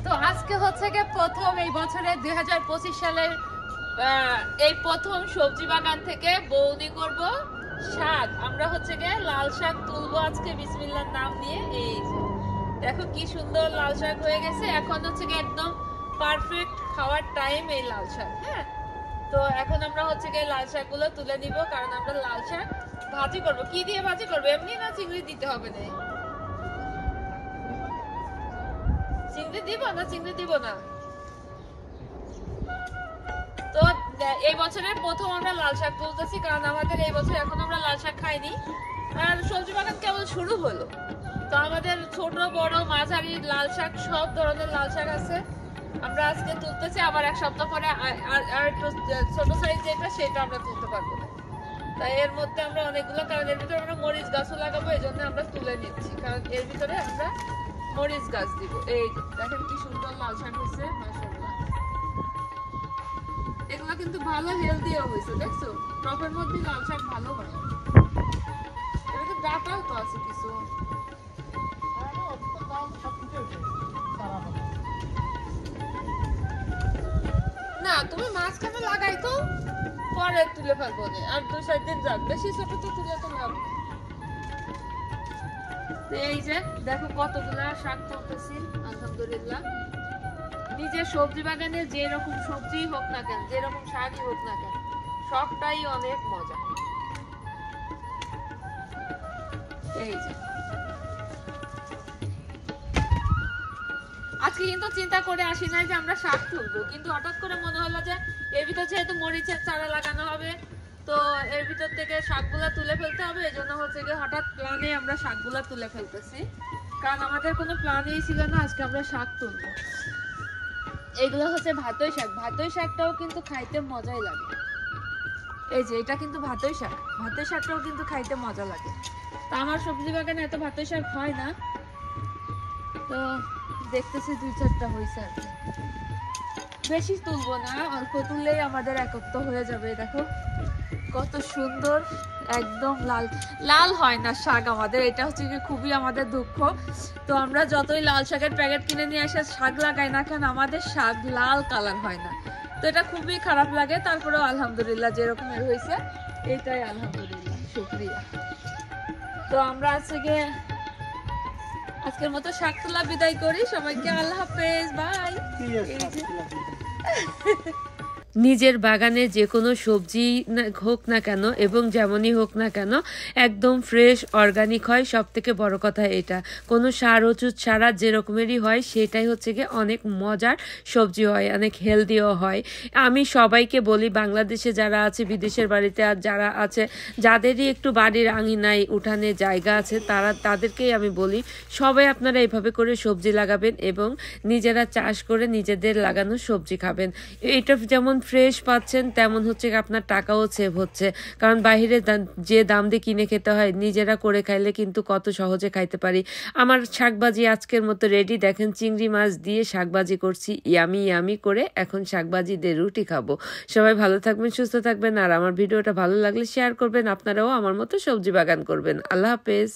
তো আজকে হচ্ছে গিয়ে প্রথম এই বছরের 2025 সালের এই প্রথম সবজি বাগান থেকে বৌনি করব শাক। আমরা হচ্ছে গিয়ে লাল শাক তুলবো আজকে বিসমিল্লাহর নাম নিয়ে। এই দেখো কি সুন্দর লাল শাক হয়ে গেছে। এখন হচ্ছে গিয়ে একদম পারফেক্ট খাওয়ার টাইম এই লাল শাক। হ্যাঁ, তো এখন আমরা হচ্ছে গিয়ে লাল শাক গুলো তুলে নিব, কারণ আমরা লাল শাক ভাজি করব। কি দিয়ে ভাজি করবো? এমনি না চিংড়ি দিতে হবে? না চিংড়ি দিব না, চিংড়ি দিব না। তো এই বছরের প্রথম আমরা লাল শাক তুলতেছি, কারণ আমাদের এই বছর এখন আমরা লাল শাক খাইনি, আর সবজি বাগান কেবল শুরু হলো। তো আমাদের ছোট বড় মাঝারি লাল শাক, সব ধরনের লাল শাক আছে। আমরা আজকে তুলতেছি, আবার এক সপ্তাহ পরে আর একটু ছোট সাইজ যেটা সেটা আমরা তুলতে পারবো না। তাই এর মধ্যে আমরা অনেকগুলো, কারণ এর ভিতরে আমরা মরিচ গাছও লাগাবো, এই জন্য আমরা তুলে নিচ্ছি, কারণ এর ভিতরে আমরা মরিচ গাছ দিব। এই দেখেন কি সুন্দর লাল শাক হয়েছে, মাশাআল্লাহ। এগুলো কিন্তু ভালো হেলদিও হয়েছে, দেখছো? টপের মধ্যে লাল শাক ভালো হয়। এটা তো ডাটাও তো আছে কিছু। না, তুমি মাঝখানে লাগাই তো, পরে তুলে ফেলবো না, আর 2-4 দিন যাক। বেশি ছোট তো তুলে তো লাভ। এই যে দেখো কতগুলা শাক তুলতেছি, আলহামদুলিল্লাহ। নিজের সবজি বাগানে যে রকম সবজি হোক না কেন, যে রকম শাকই হোক না কেন, সবটাই অনেক মজা। এই যে আজকে কিন্তু চিন্তা করে আসি নাই যে আমরা শাক তুলবো, কিন্তু হঠাৎ করে মনে হলো যে এর ভিতর যেহেতু মরিচের চারা লাগানো হবে, তো এর ভিতর থেকে শাকগুলা তুলে ফেলতে হবে। এই জন্য হচ্ছে গিয়ে হঠাৎ প্ল্যানে আমরা শাকগুলা তুলে ফেলতেছি, কারণ আমাদের কোনো প্ল্যানই ছিল না আজকে আমরা শাক তুলবো। এগুলো হচ্ছে ভাতই শাক। ভাতই শাকটাও কিন্তু খাইতে মজাই লাগে। এই যে এটা কিন্তু ভাতই শাক। ভাতই শাকটাও কিন্তু খাইতে মজা লাগে। তা আমার সবজি বাগানে এত ভাতই শাক হয় না, তো দেখতেছি 2-4টা হয়েছে আর কি। বেশি তুলবো না, অল্প তুললেই আমাদের একত্র হয়ে যাবে। দেখো কত সুন্দর, একদম লাল লাল হয় না শাক আমাদের, এটা হচ্ছে কি খুবই আমাদের দুঃখ। তো আমরা যতই লাল শাকের প্যাকেট কিনে নিয়ে আসে শাক লাগাই না কেন, আমাদের শাক লাল কালার হয় না। তো এটা খুবই খারাপ লাগে। তারপরেও আলহামদুলিল্লাহ যেরকম হয়েছে, এটাই আলহামদুলিল্লাহ, শুকরিয়া। তো আমরা আজকের মতো শাক তোলা বিদায় করি। সবাইকে আল্লাহ হাফেজ, বাই। নিজের বাগানে যে কোনো সবজি হোক না কেন এবং যেমনই হোক না কেন, একদম ফ্রেশ অর্গানিক হয়। সব থেকে বড় কথা এটা, কোনো সার ওষুধ ছাড়া যে রকমেরই হয়, সেটাই হচ্ছে গিয়ে অনেক মজার সবজি হয়, অনেক হেলদিও হয়। আমি সবাইকে বলি, বাংলাদেশে যারা আছে, বিদেশের বাড়িতে আর যারা আছে, যাদেরই একটু বাড়ির আঙিনায় উঠানে জায়গা আছে, তাদেরকেই আমি বলি, সবাই আপনারা এভাবে করে সবজি লাগাবেন এবং নিজেরা চাষ করে নিজেদের লাগানো সবজি খাবেন। এটা যেমন ফ্রেশ পাচ্ছেন, তেমন হচ্ছে আপনার টাকাও সেভ হচ্ছে। কারণ বাইরে যে দাম দিয়ে কিনে খেতে হয়, নিজেরা করে খাইলে কিন্তু কত সহজে খাইতে পারি। আমার শাকবাজি আজকের মতো রেডি। দেখেন চিংড়ি মাছ দিয়ে শাকবাজি করছি, ইয়ামি ইয়ামি করে। এখন শাকবাজি দিয়ে রুটি খাবো। সবাই ভালো থাকবেন, সুস্থ থাকবেন, আর আমার ভিডিওটা ভালো লাগলে শেয়ার করবেন। আপনারাও আমার মতো সবজি বাগান করবেন। আল্লাহ হাফেজ।